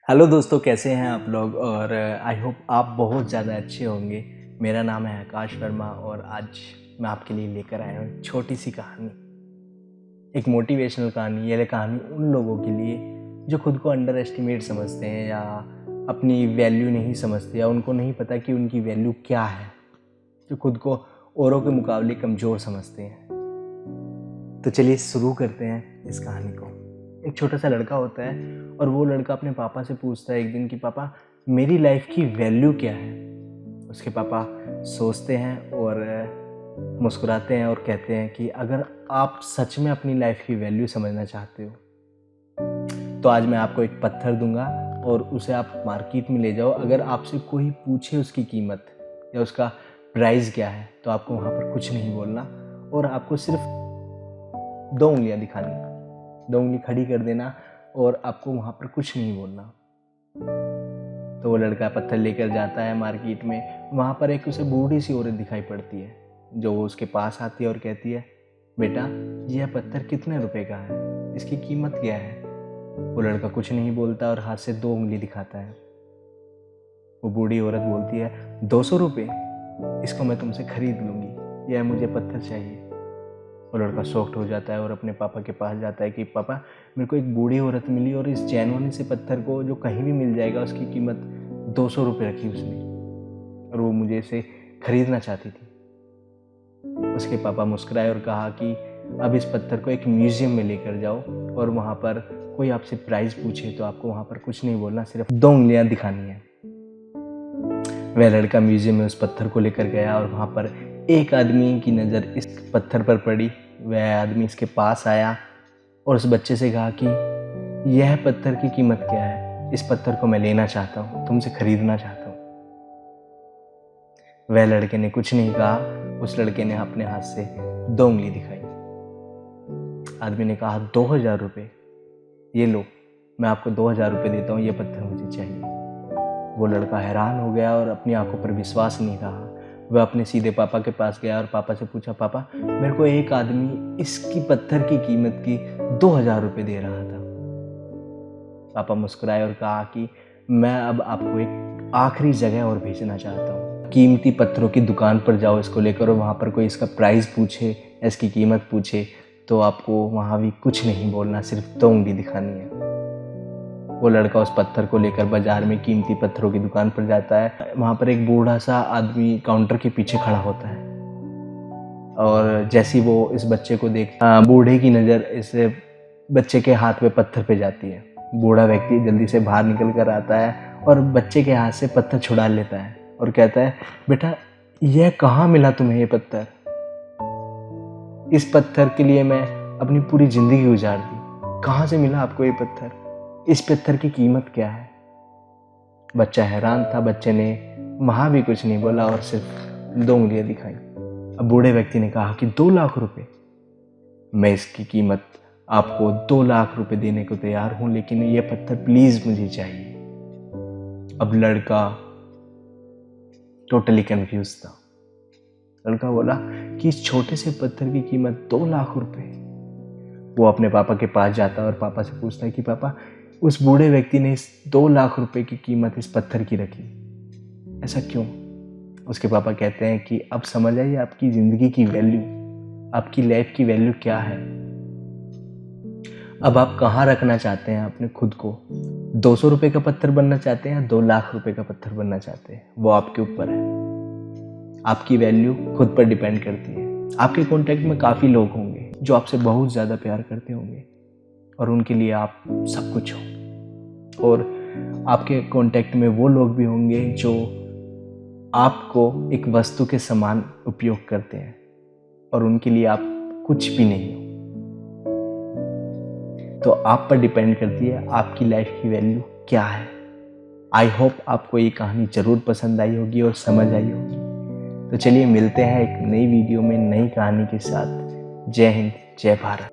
Hello दोस्तों, कैसे हैं आप लोग। और आई होप आप बहुत ज़्यादा अच्छे होंगे। मेरा नाम है आकाश वर्मा और आज मैं आपके लिए लेकर आया हूँ छोटी सी कहानी, एक मोटिवेशनल कहानी। ये कहानी उन लोगों के लिए जो खुद को अंडर एस्टिमेट समझते हैं या अपनी वैल्यू नहीं समझते या उनको नहीं पता कि उनकी वैल्यू क्या है, जो खुद को औरों के मुकाबले कमज़ोर समझते हैं। तो चलिए शुरू करते हैं इस कहानी को। एक छोटा सा लड़का होता है और वो लड़का अपने पापा से पूछता है एक दिन कि पापा, मेरी लाइफ की वैल्यू क्या है। उसके पापा सोचते हैं और मुस्कुराते हैं और कहते हैं कि अगर आप सच में अपनी लाइफ की वैल्यू समझना चाहते हो तो आज मैं आपको एक पत्थर दूंगा और उसे आप मार्केट में ले जाओ। अगर आपसे कोई पूछे उसकी कीमत या उसका प्राइस क्या है तो आपको वहाँ पर कुछ नहीं बोलना और आपको सिर्फ 2 उंगलियां दिखानी, 2 उंगली खड़ी कर देना और आपको वहाँ पर कुछ नहीं बोलना। तो वो लड़का पत्थर लेकर जाता है मार्केट में। वहाँ पर एक उसे बूढ़ी सी औरत दिखाई पड़ती है जो उसके पास आती है और कहती है, बेटा यह पत्थर कितने रुपए का है, इसकी कीमत क्या है। वो लड़का कुछ नहीं बोलता और हाथ से 2 उंगली दिखाता है। वो बूढ़ी औरत बोलती है, 200 रुपये, इसको मैं तुमसे खरीद लूँगी, यह मुझे पत्थर चाहिए। वो लड़का शॉक्ड हो जाता है और अपने पापा के पास जाता है कि पापा, मेरे को एक बूढ़ी औरत मिली और इस जैनवानी से पत्थर को जो कहीं भी मिल जाएगा उसकी कीमत 200 रुपये रखी उसने और वो मुझे इसे खरीदना चाहती थी। उसके पापा मुस्कुराए और कहा कि अब इस पत्थर को एक म्यूजियम में लेकर जाओ और वहाँ पर कोई आपसे प्राइस पूछे तो आपको वहाँ पर कुछ नहीं बोलना, सिर्फ 2 उंगलियाँ दिखानी है। वह लड़का म्यूजियम में उस पत्थर को लेकर गया और वहाँ पर एक आदमी की नज़र इस पत्थर पर पड़ी। वह आदमी इसके पास आया और उस बच्चे से कहा कि यह पत्थर की कीमत क्या है, इस पत्थर को मैं लेना चाहता हूँ, तुमसे खरीदना चाहता हूँ। वह लड़के ने कुछ नहीं कहा। उस लड़के ने अपने हाथ से 2 उंगली दिखाई। आदमी ने कहा, 2000 रुपये, ये लो, मैं आपको 2000 रुपये देता हूँ, ये पत्थर मुझे चाहिए। वो लड़का हैरान हो गया और अपनी आंखों पर विश्वास नहीं रहा। वह अपने सीधे पापा के पास गया और पापा से पूछा, पापा मेरे को एक आदमी इसकी पत्थर की कीमत की 2000 रुपये दे रहा था। पापा मुस्कुराए और कहा कि मैं अब आपको एक आखिरी जगह और भेजना चाहता हूँ। कीमती पत्थरों की दुकान पर जाओ इसको लेकर और वहाँ पर कोई इसका प्राइस पूछे, इसकी कीमत पूछे तो आपको वहाँ भी कुछ नहीं बोलना, सिर्फ 2 उंगली दिखानी है। वो लड़का उस पत्थर को लेकर बाजार में कीमती पत्थरों की दुकान पर जाता है। वहाँ पर एक बूढ़ा सा आदमी काउंटर के पीछे खड़ा होता है और जैसी वो इस बच्चे को देख, बूढ़े की नज़र इस बच्चे के हाथ में पत्थर पे जाती है। बूढ़ा व्यक्ति जल्दी से बाहर निकल कर आता है और बच्चे के हाथ से पत्थर छुड़ा लेता है और कहता है, बेटा यह कहाँ मिला तुम्हें, ये पत्थर, इस पत्थर के लिए मैं अपनी पूरी ज़िंदगी गुजार दी, कहाँ से मिला आपको ये पत्थर, इस पत्थर की कीमत क्या है। बच्चा हैरान था। बच्चे ने वहाँ भी कुछ नहीं बोला और सिर्फ 2 उंगलियां दिखाई। अब बूढ़े व्यक्ति ने कहा कि 2 लाख रुपए, मैं इसकी कीमत आपको 2 लाख रुपए देने को तैयार हूं, लेकिन ये पत्थर प्लीज मुझे चाहिए। अब लड़का टोटली कंफ्यूज था। लड़का बोला कि इस छोटे से पत्थर की कीमत 2 लाख रुपए। वो अपने पापा के पास जाता है और पापा से पूछता है कि पापा, उस बूढ़े व्यक्ति ने इस 2 लाख रुपए की कीमत इस पत्थर की रखी, ऐसा क्यों। उसके पापा कहते हैं कि अब समझ आइए आपकी ज़िंदगी की वैल्यू, आपकी लाइफ की वैल्यू क्या है। अब आप कहाँ रखना चाहते हैं अपने खुद को, 200 रुपये का पत्थर बनना चाहते हैं या 2 लाख रुपए का पत्थर बनना चाहते हैं, वो आपके ऊपर है। आपकी वैल्यू खुद पर डिपेंड करती है। आपके कॉन्टेक्ट में काफ़ी लोग होंगे जो आपसे बहुत ज़्यादा प्यार करते होंगे और उनके लिए आप सब कुछ हो, और आपके कांटेक्ट में वो लोग भी होंगे जो आपको एक वस्तु के समान उपयोग करते हैं और उनके लिए आप कुछ भी नहीं हो। तो आप पर डिपेंड करती है आपकी लाइफ की वैल्यू क्या है। आई होप आपको ये कहानी ज़रूर पसंद आई होगी और समझ आई होगी। तो चलिए मिलते हैं एक नई वीडियो में नई कहानी के साथ। जय हिंद, जय भारत।